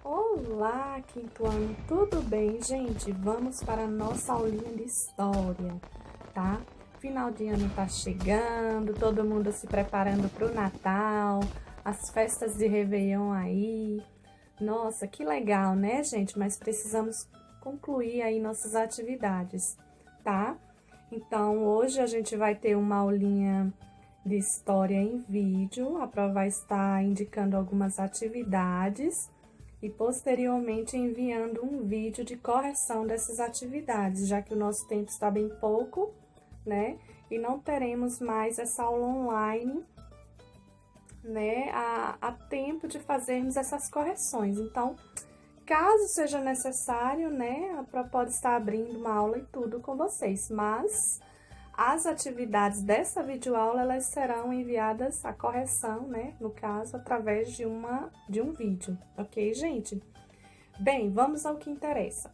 Olá, quinto ano, tudo bem, gente? Vamos para a nossa aulinha de história, tá? Final de ano tá chegando, todo mundo se preparando para o Natal, as festas de Réveillon aí. Nossa, que legal, né, gente? Mas precisamos concluir aí nossas atividades, tá? Então, hoje a gente vai ter uma aulinha de história em vídeo, a prova vai estar indicando algumas atividades e posteriormente enviando um vídeo de correção dessas atividades, já que o nosso tempo está bem pouco, né? E não teremos mais essa aula online, né? A tempo de fazermos essas correções. Então, caso seja necessário, né? A Pro pode estar abrindo uma aula e tudo com vocês, mas as atividades dessa videoaula, elas serão enviadas a correção, né? No caso, através de um vídeo, ok, gente? Bem, vamos ao que interessa.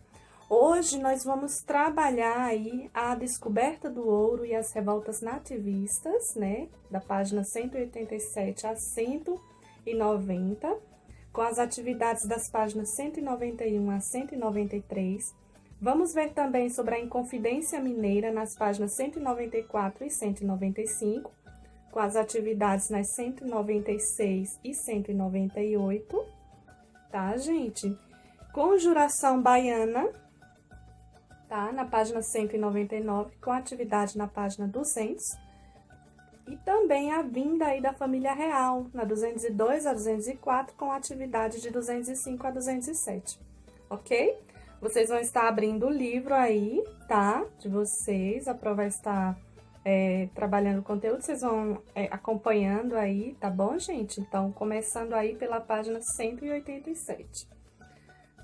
Hoje nós vamos trabalhar aí a descoberta do ouro e as revoltas nativistas, né? Da página 187 a 190, com as atividades das páginas 191 a 193. Vamos ver também sobre a Inconfidência Mineira nas páginas 194 e 195, com as atividades nas 196 e 198, tá, gente? Conjuração Baiana, tá? Na página 199, com atividade na página 200. E também a vinda aí da família real, na 202 a 204, com atividade de 205 a 207, ok? Vocês vão estar abrindo o livro aí, tá? De vocês, a prova vai estar trabalhando o conteúdo, vocês vão acompanhando aí, tá bom, gente? Então, começando aí pela página 187,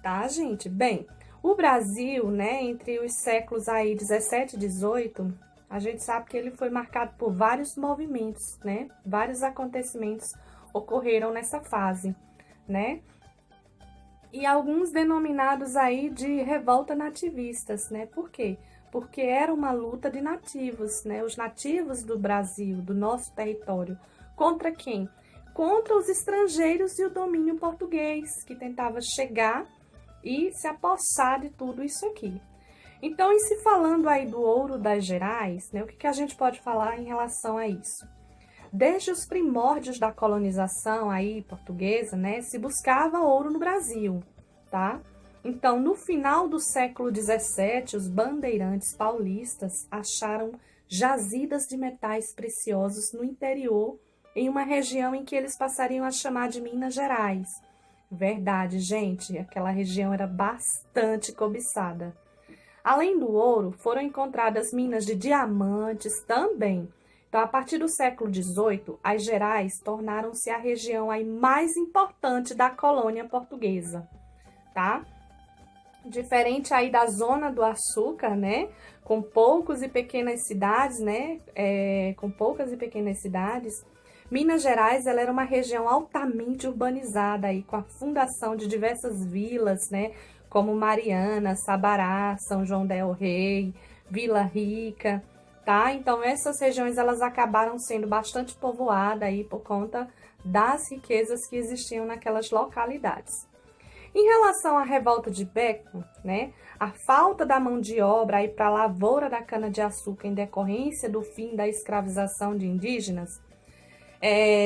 tá, gente? Bem, o Brasil, né, entre os séculos aí 17 e 18, a gente sabe que ele foi marcado por vários movimentos, né? Vários acontecimentos ocorreram nessa fase, né? E alguns denominados aí de revolta nativistas, né? Por quê? Porque era uma luta de nativos, né? Os nativos do Brasil, do nosso território. Contra quem? Contra os estrangeiros e o domínio português, que tentava chegar e se apossar de tudo isso aqui. Então, em se falando aí do ouro das Gerais, né? O que a gente pode falar em relação a isso? Desde os primórdios da colonização aí portuguesa, né, se buscava ouro no Brasil, tá? Então, no final do século XVII, os bandeirantes paulistas acharam jazidas de metais preciosos no interior, em uma região em que eles passariam a chamar de Minas Gerais. Verdade, gente, aquela região era bastante cobiçada. Além do ouro, foram encontradas minas de diamantes também. Então, a partir do século XVIII, as Gerais tornaram-se a região aí mais importante da colônia portuguesa, tá? Diferente aí da zona do açúcar, né? Com poucas e pequenas cidades, né? Minas Gerais, ela era uma região altamente urbanizada aí, com a fundação de diversas vilas, né? Como Mariana, Sabará, São João del Rei, Vila Rica, tá? Então, essas regiões, elas acabaram sendo bastante povoadas aí por conta das riquezas que existiam naquelas localidades. Em relação à revolta de Beco, né? A falta da mão de obra aí para a lavoura da cana-de-açúcar em decorrência do fim da escravização de indígenas,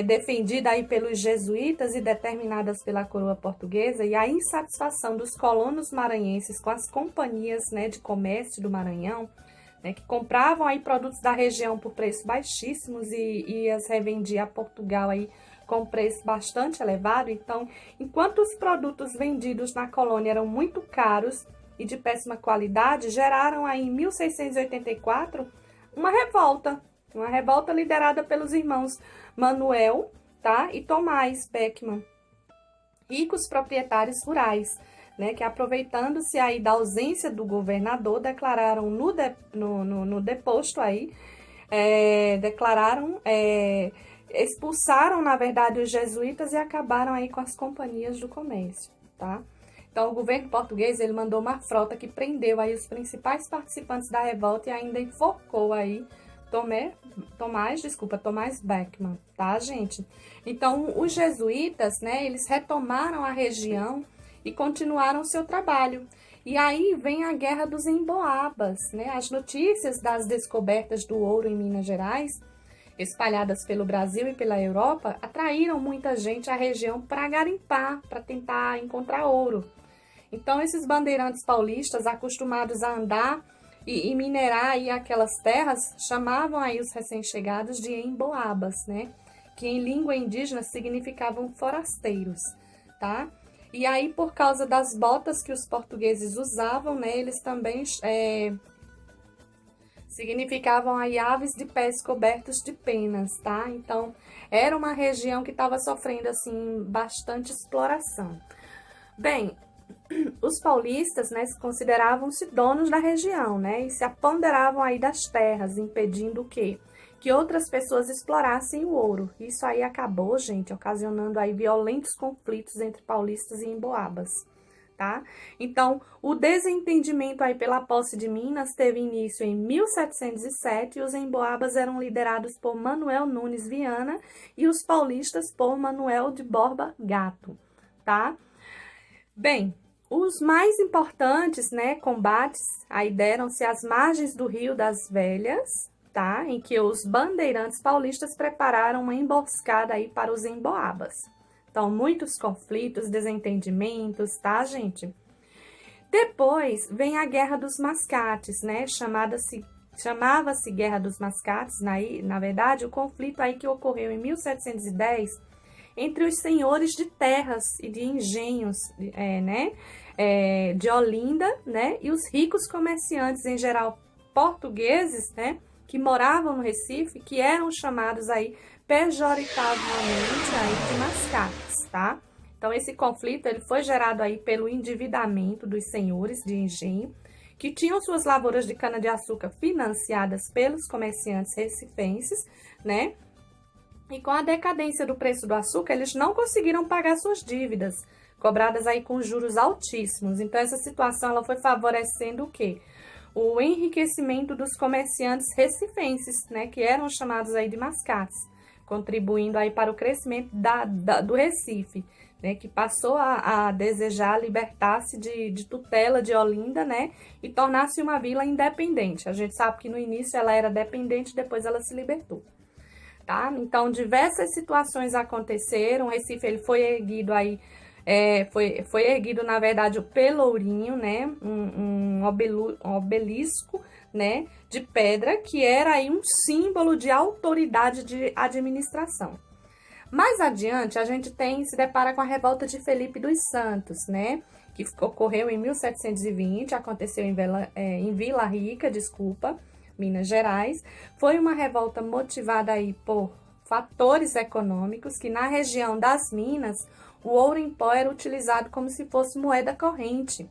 defendida aí pelos jesuítas e determinadas pela coroa portuguesa, e a insatisfação dos colonos maranhenses com as companhias, né, de comércio do Maranhão, né, que compravam aí produtos da região por preços baixíssimos e as revendia a Portugal aí com preço bastante elevado. Então, enquanto os produtos vendidos na colônia eram muito caros e de péssima qualidade, geraram aí em 1684 uma revolta liderada pelos irmãos Manuel, tá, e Tomás Beckmann, ricos proprietários rurais, né, que aproveitando-se aí da ausência do governador, declararam no deposto aí, expulsaram, na verdade, os jesuítas e acabaram aí com as companhias do comércio, tá? Então, o governo português, ele mandou uma frota que prendeu aí os principais participantes da revolta e ainda enforcou aí Tomás Beckmann, tá, gente? Então, os jesuítas, né, eles retomaram a região e continuaram seu trabalho. E aí vem a Guerra dos Emboabas, né? As notícias das descobertas do ouro em Minas Gerais, espalhadas pelo Brasil e pela Europa, atraíram muita gente à região para garimpar, para tentar encontrar ouro. Então, esses bandeirantes paulistas, acostumados a andar e minerar aí aquelas terras, chamavam aí os recém-chegados de emboabas, né? Que em língua indígena significavam forasteiros, tá? E aí, por causa das botas que os portugueses usavam, né? Eles também significavam aí aves de pés cobertos de penas, tá? Então, era uma região que estava sofrendo, assim, bastante exploração. Bem, os paulistas, né, consideravam-se donos da região, né, e se apoderavam aí das terras, impedindo o quê? Que outras pessoas explorassem o ouro. Isso aí acabou, gente, ocasionando aí violentos conflitos entre paulistas e emboabas, tá? Então, o desentendimento aí pela posse de Minas teve início em 1707 e os emboabas eram liderados por Manuel Nunes Viana e os paulistas por Manuel de Borba Gato, tá? Bem, os mais importantes, né, combates aí deram-se às margens do Rio das Velhas, tá? Em que os bandeirantes paulistas prepararam uma emboscada aí para os emboabas. Então, muitos conflitos, desentendimentos, tá, gente? Depois vem a Guerra dos Mascates, né? Chamava-se Guerra dos Mascates, na verdade, o conflito aí que ocorreu em 1710 entre os senhores de terras e de engenhos, de Olinda, né, e os ricos comerciantes, em geral portugueses, né, que moravam no Recife, que eram chamados aí pejorativamente aí de mascates, tá? Então, esse conflito ele foi gerado aí pelo endividamento dos senhores de engenho, que tinham suas lavouras de cana-de-açúcar financiadas pelos comerciantes recifenses, né? E com a decadência do preço do açúcar, eles não conseguiram pagar suas dívidas, cobradas aí com juros altíssimos. Então, essa situação ela foi favorecendo o quê? O enriquecimento dos comerciantes recifenses, né, que eram chamados aí de mascates, contribuindo aí para o crescimento do Recife, né, que passou a desejar libertar-se de tutela de Olinda, né, e tornar-se uma vila independente. A gente sabe que no início ela era dependente, depois ela se libertou. Tá? Então, diversas situações aconteceram. O Recife ele foi erguido aí, foi erguido, na verdade, o Pelourinho, né? Um obelisco, né? De pedra, que era aí um símbolo de autoridade de administração. Mais adiante, a gente se depara com a revolta de Felipe dos Santos, né? Que ocorreu em 1720, aconteceu em Vila Rica, Minas Gerais. Foi uma revolta motivada aí por fatores econômicos, que na região das Minas, o ouro em pó era utilizado como se fosse moeda corrente,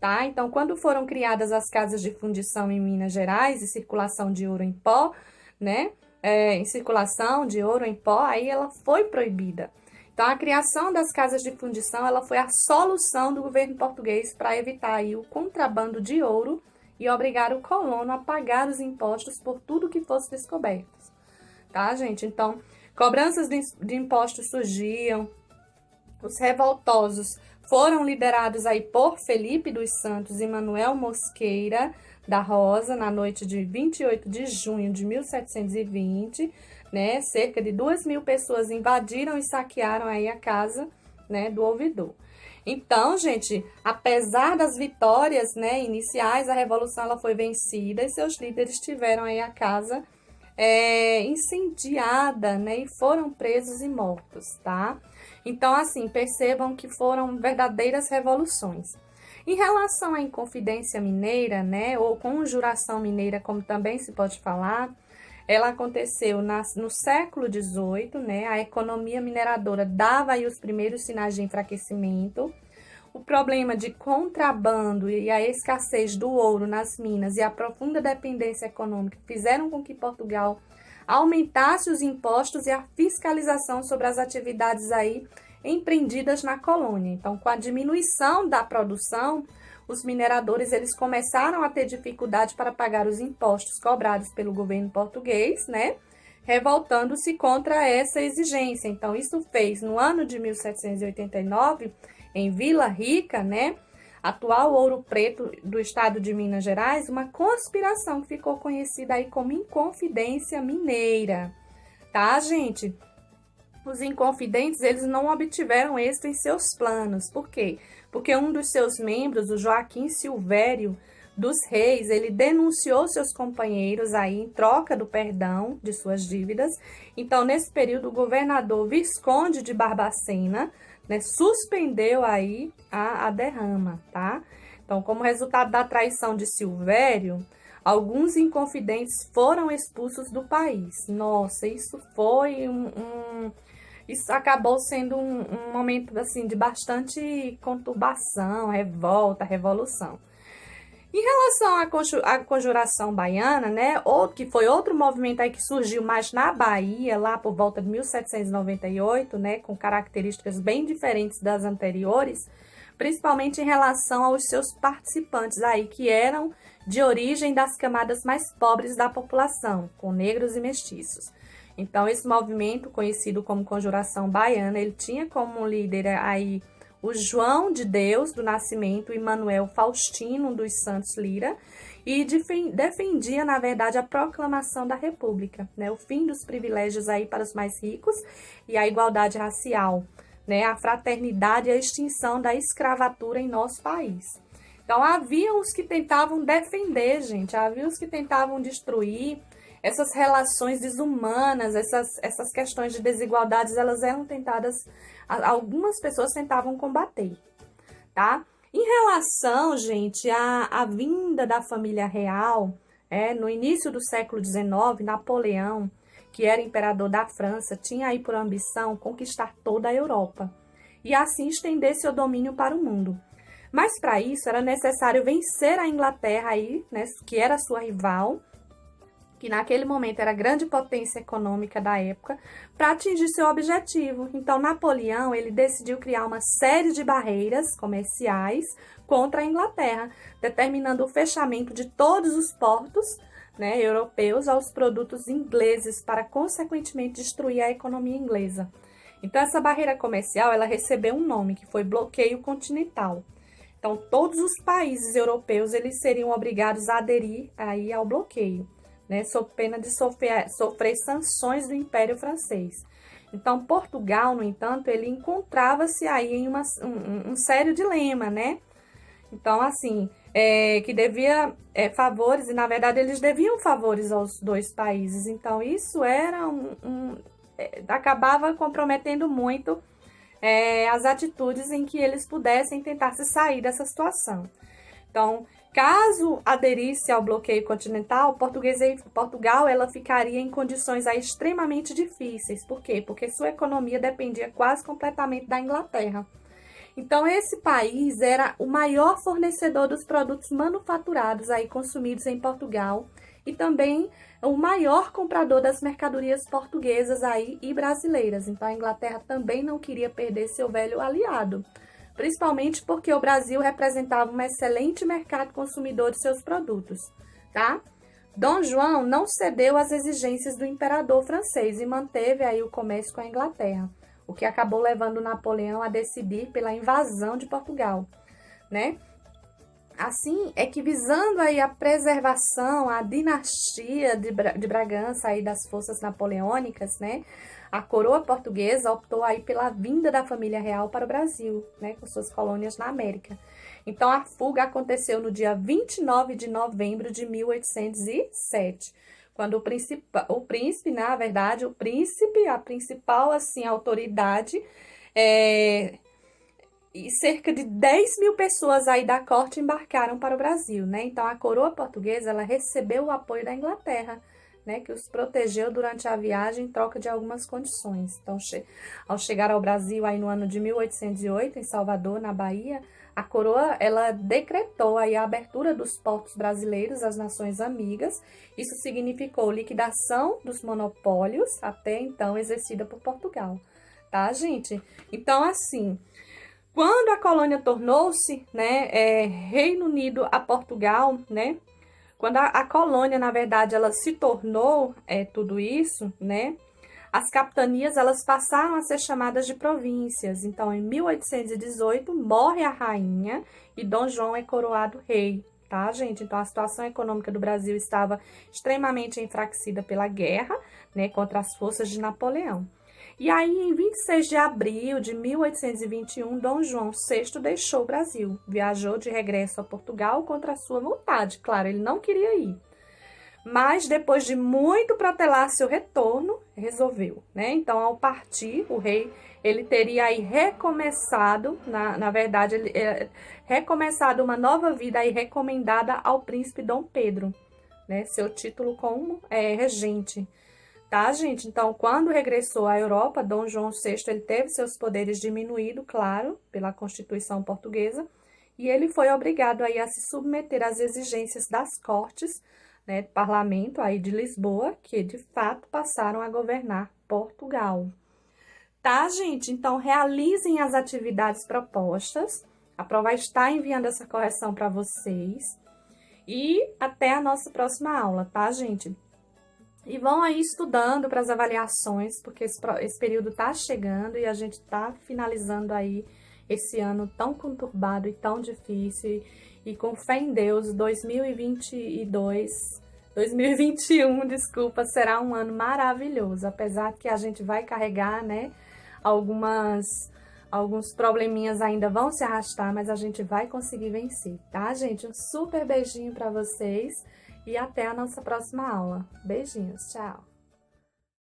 tá? Então, quando foram criadas as casas de fundição em Minas Gerais e circulação de ouro em pó, né? Em circulação de ouro em pó, aí ela foi proibida. Então, a criação das casas de fundição, ela foi a solução do governo português para evitar aí o contrabando de ouro e obrigar o colono a pagar os impostos por tudo que fosse descoberto, tá, gente? Então, cobranças de impostos surgiam, os revoltosos foram liderados aí por Felipe dos Santos e Manuel Mosqueira da Rosa, na noite de 28 de junho de 1720, né? Cerca de 2.000 pessoas invadiram e saquearam aí a casa, né, do ouvidor. Então, gente, apesar das vitórias, né, iniciais, a revolução ela foi vencida e seus líderes tiveram aí a casa incendiada, né, e foram presos e mortos, tá? Então, assim, percebam que foram verdadeiras revoluções. Em relação à Inconfidência Mineira, né, ou Conjuração Mineira, como também se pode falar, ela aconteceu no século XVIII, né? A economia mineradora dava aí os primeiros sinais de enfraquecimento. O problema de contrabando e a escassez do ouro nas minas e a profunda dependência econômica fizeram com que Portugal aumentasse os impostos e a fiscalização sobre as atividades aí empreendidas na colônia. Então, com a diminuição da produção, os mineradores eles começaram a ter dificuldade para pagar os impostos cobrados pelo governo português, né? Revoltando-se contra essa exigência. Então, isso fez, no ano de 1789, em Vila Rica, né, atual Ouro Preto do estado de Minas Gerais, uma conspiração que ficou conhecida aí como Inconfidência Mineira, tá, gente? Os inconfidentes, eles não obtiveram êxito em seus planos. Por quê? Porque um dos seus membros, o Joaquim Silvério dos Reis, ele denunciou seus companheiros aí em troca do perdão de suas dívidas. Então, nesse período, o governador Visconde de Barbacena, né, suspendeu aí a derrama, tá? Então, como resultado da traição de Silvério, alguns inconfidentes foram expulsos do país. Nossa, isso foi isso acabou sendo um momento assim de bastante conturbação, revolta, revolução. Em relação à Conjuração Baiana, né, que foi outro movimento aí que surgiu mais na Bahia, lá por volta de 1798, né, com características bem diferentes das anteriores, principalmente em relação aos seus participantes aí, que eram de origem das camadas mais pobres da população, com negros e mestiços. Então, esse movimento, conhecido como Conjuração Baiana, ele tinha como líder aí o João de Deus do Nascimento e Manuel Faustino dos Santos Lira, e defendia, na verdade, a proclamação da República, né, o fim dos privilégios aí para os mais ricos e a igualdade racial, né, a fraternidade e a extinção da escravatura em nosso país. Então, havia os que tentavam defender, gente, havia os que tentavam destruir essas relações desumanas, essas questões de desigualdades, elas eram tentadas, algumas pessoas tentavam combater, tá? Em relação, gente, à vinda da família real, no início do século XIX, Napoleão, que era imperador da França, tinha aí por ambição conquistar toda a Europa e assim estender seu domínio para o mundo. Mas para isso era necessário vencer a Inglaterra aí, né, que era sua rival, que naquele momento era a grande potência econômica da época, para atingir seu objetivo. Então, Napoleão, ele decidiu criar uma série de barreiras comerciais contra a Inglaterra, determinando o fechamento de todos os portos, né, europeus aos produtos ingleses, para, consequentemente, destruir a economia inglesa. Então, essa barreira comercial, ela recebeu um nome, que foi bloqueio continental. Então, todos os países europeus, eles seriam obrigados a aderir aí ao bloqueio, né, sob pena de sofrer sanções do Império Francês. Então, Portugal, no entanto, ele encontrava-se aí em um sério dilema, né? Então, assim, que devia favores, e na verdade eles deviam favores aos dois países. Então, isso era acabava comprometendo muito as atitudes em que eles pudessem tentar se sair dessa situação. Caso aderisse ao bloqueio continental, Portugal ela ficaria em condições aí extremamente difíceis. Por quê? Porque sua economia dependia quase completamente da Inglaterra. Então, esse país era o maior fornecedor dos produtos manufaturados aí consumidos em Portugal e também o maior comprador das mercadorias portuguesas aí e brasileiras. Então, a Inglaterra também não queria perder seu velho aliado, principalmente porque o Brasil representava um excelente mercado consumidor de seus produtos, tá? Dom João não cedeu às exigências do imperador francês e manteve aí o comércio com a Inglaterra, o que acabou levando Napoleão a decidir pela invasão de Portugal, né? Assim, é que visando aí a preservação, a dinastia de Bragança aí das forças napoleônicas, né? A coroa portuguesa optou aí pela vinda da família real para o Brasil, né, com suas colônias na América. Então, a fuga aconteceu no dia 29 de novembro de 1807, quando o príncipe, na verdade, a principal, assim, autoridade, e cerca de 10.000 pessoas aí da corte embarcaram para o Brasil, né? Então, a coroa portuguesa, ela recebeu o apoio da Inglaterra, né, que os protegeu durante a viagem em troca de algumas condições. Então, ao chegar ao Brasil aí no ano de 1808, em Salvador, na Bahia, a coroa ela decretou aí a abertura dos portos brasileiros às nações amigas. Isso significou liquidação dos monopólios até então exercida por Portugal, tá, gente? Então, assim, Quando a colônia tornou-se, né, Reino Unido a Portugal, né, quando a colônia, na verdade, ela se tornou tudo isso, né, as capitanias, elas passaram a ser chamadas de províncias. Então, em 1818, morre a rainha e Dom João é coroado rei, tá, gente? Então, a situação econômica do Brasil estava extremamente enfraquecida pela guerra, né, contra as forças de Napoleão. E aí, em 26 de abril de 1821, Dom João VI deixou o Brasil. Viajou de regresso a Portugal contra a sua vontade. Claro, ele não queria ir. Mas, depois de muito protelar seu retorno, resolveu, né? Então, ao partir, o rei, ele teria aí recomeçado, na verdade, recomeçado uma nova vida aí recomendada ao príncipe Dom Pedro, né? Seu título como regente. Tá, gente? Então, quando regressou à Europa, Dom João VI, ele teve seus poderes diminuídos, claro, pela Constituição Portuguesa, e ele foi obrigado aí a se submeter às exigências das cortes, né, do parlamento aí de Lisboa, que de fato passaram a governar Portugal. Tá, gente? Então, realizem as atividades propostas. A prova está enviando essa correção para vocês. E até a nossa próxima aula, tá, gente? E vão aí estudando para as avaliações, porque esse período tá chegando e a gente tá finalizando aí esse ano tão conturbado e tão difícil. E com fé em Deus, 2021, desculpa, será um ano maravilhoso. Apesar que a gente vai carregar, né, alguns probleminhas ainda vão se arrastar, mas a gente vai conseguir vencer, tá, gente? Um super beijinho para vocês. E até a nossa próxima aula. Beijinhos, tchau!